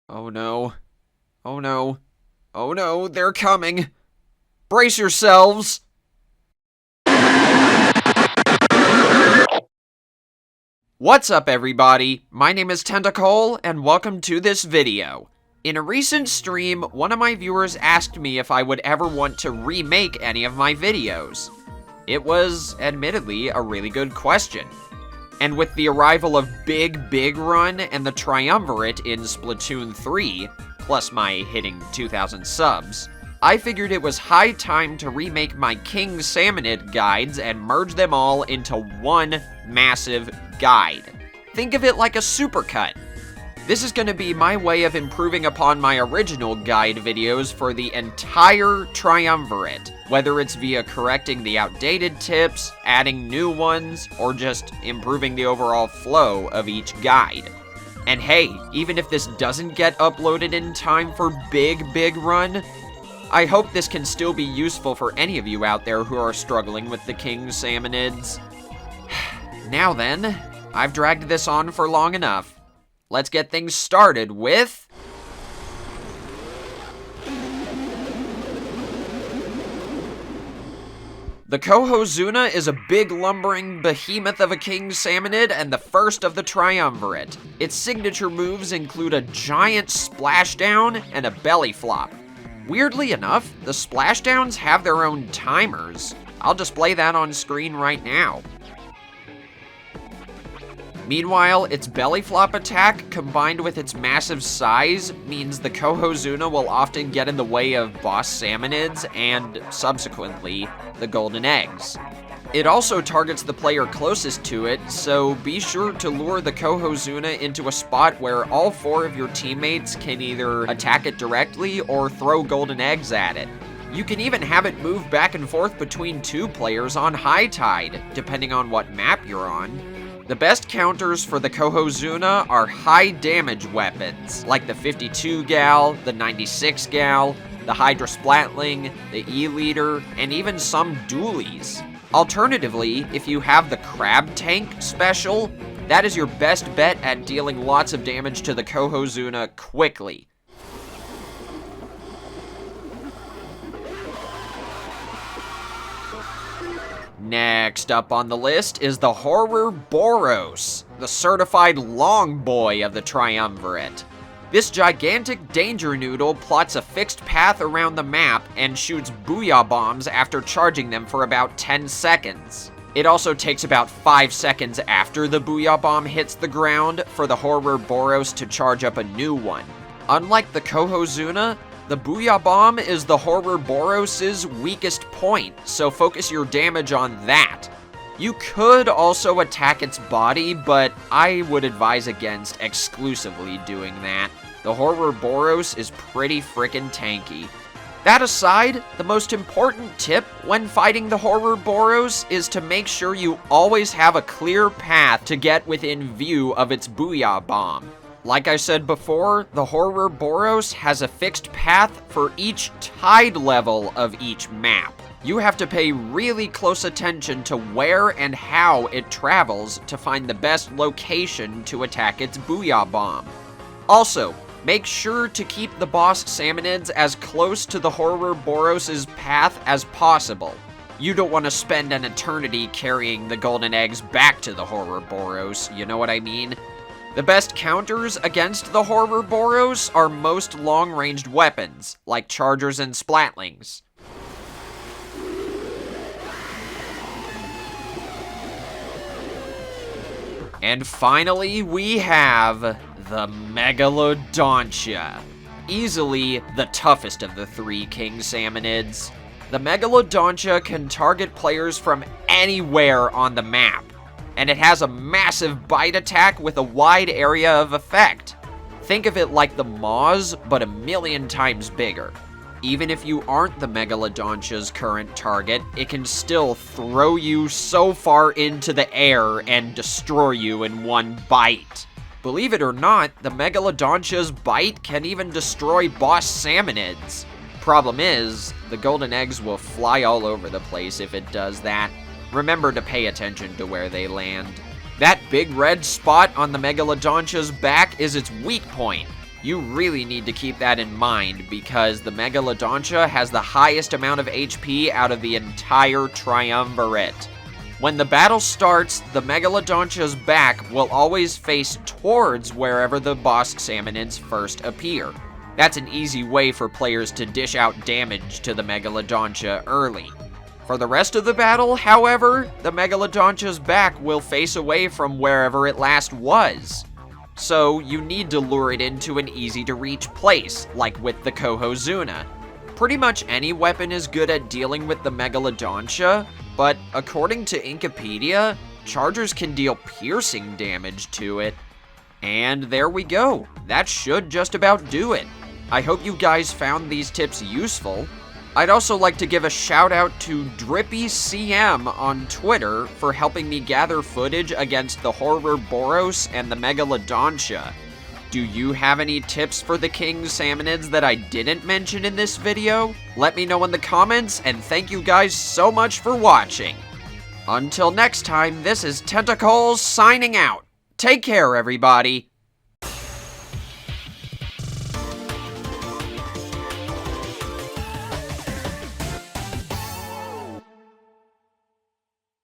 Oh no. Oh no. Oh no, they're coming. Brace yourselves. What's up, everybody? My name is Tentacle, and welcome to this video. In a recent stream, one of my viewers asked me if I would ever want to remake any of my videos. It was, admittedly, a really good question. And with the arrival of Big Run and the Triumvirate in Splatoon 3, plus my hitting 2,000 subs, I figured it was high time to remake my King Salmonid guides and merge them all into one massive guide. Think of it like a supercut. This is going to be my way of improving upon my original guide videos for the entire Triumvirate, whether it's via correcting the outdated tips, adding new ones, or just improving the overall flow of each guide. And hey, even if this doesn't get uploaded in time for Big Run, I hope this can still be useful for any of you out there who are struggling with the King Salmonids. Now then, I've dragged this on for long enough. Let's get things started with... The Cohozuna is a big lumbering behemoth of a King Salmonid and the first of the Triumvirate. Its signature moves include a giant splashdown and a belly flop. Weirdly enough, the splashdowns have their own timers. I'll display that on screen right now. Meanwhile, its belly flop attack, combined with its massive size, means the Cohozuna will often get in the way of boss Salmonids and, subsequently, the golden eggs. It also targets the player closest to it, so be sure to lure the Cohozuna into a spot where all 4 of your teammates can either attack it directly or throw golden eggs at it. You can even have it move back and forth between 2 players on high tide, depending on what map you're on. The best counters for the Cohozuna are high damage weapons, like the 52 gal, the 96 gal, the Hydra Splatling, the E-Leader, and even some dualies. Alternatively, if you have the Crab Tank special, that is your best bet at dealing lots of damage to the Cohozuna quickly. Next up on the list is the Horrorboros, the certified long boy of the Triumvirate. This gigantic danger noodle plots a fixed path around the map and shoots booyah bombs after charging them for about 10 seconds. It also takes about 5 seconds after the booyah bomb hits the ground for the Horrorboros to charge up a new one. Unlike the Cohozuna, the booyah bomb is the Horrorboros' weakest point, so focus your damage on that. You could also attack its body, but I would advise against exclusively doing that. The Horrorboros is pretty frickin' tanky. That aside, the most important tip when fighting the Horrorboros is to make sure you always have a clear path to get within view of its booyah bomb. Like I said before, the Horrorboros has a fixed path for each tide level of each map. You have to pay really close attention to where and how it travels to find the best location to attack its booyah bomb. Also, make sure to keep the boss Salmonids as close to the Horrorboros' path as possible. You don't want to spend an eternity carrying the golden eggs back to the Horrorboros, you know what I mean? The best counters against the Horrorboros are most long-ranged weapons, like chargers and splatlings. And finally, we have the Megalodontia. Easily the toughest of the 3 King Salmonids. The Megalodontia can target players from anywhere on the map, and it has a massive bite attack with a wide area of effect. Think of it like the Maws, but a million times bigger. Even if you aren't the Megalodontia's current target, it can still throw you so far into the air and destroy you in one bite. Believe it or not, the Megalodontia's bite can even destroy boss Salmonids. Problem is, the golden eggs will fly all over the place if it does that. Remember to pay attention to where they land. That big red spot on the Megalodontia's back is its weak point. You really need to keep that in mind because the Megalodontia has the highest amount of HP out of the entire triumvirate. When the battle starts, the Megalodontia's back will always face towards wherever the boss Salmonids first appear. That's an easy way for players to dish out damage to the Megalodontia early. For the rest of the battle, however, the Megalodontia's back will face away from wherever it last was. So you need to lure it into an easy-to-reach place, like with the Cohozuna. Pretty much any weapon is good at dealing with the Megalodontia, but according to Inkopedia, chargers can deal piercing damage to it. And there we go. That should just about do it. I hope you guys found these tips useful. I'd also like to give a shout out to DrippyCM on Twitter for helping me gather footage against the Horrorboros and the Megalodontia. Do you have any tips for the King Salmonids that I didn't mention in this video? Let me know in the comments, and thank you guys so much for watching. Until next time, this is Tentacles signing out. Take care, everybody.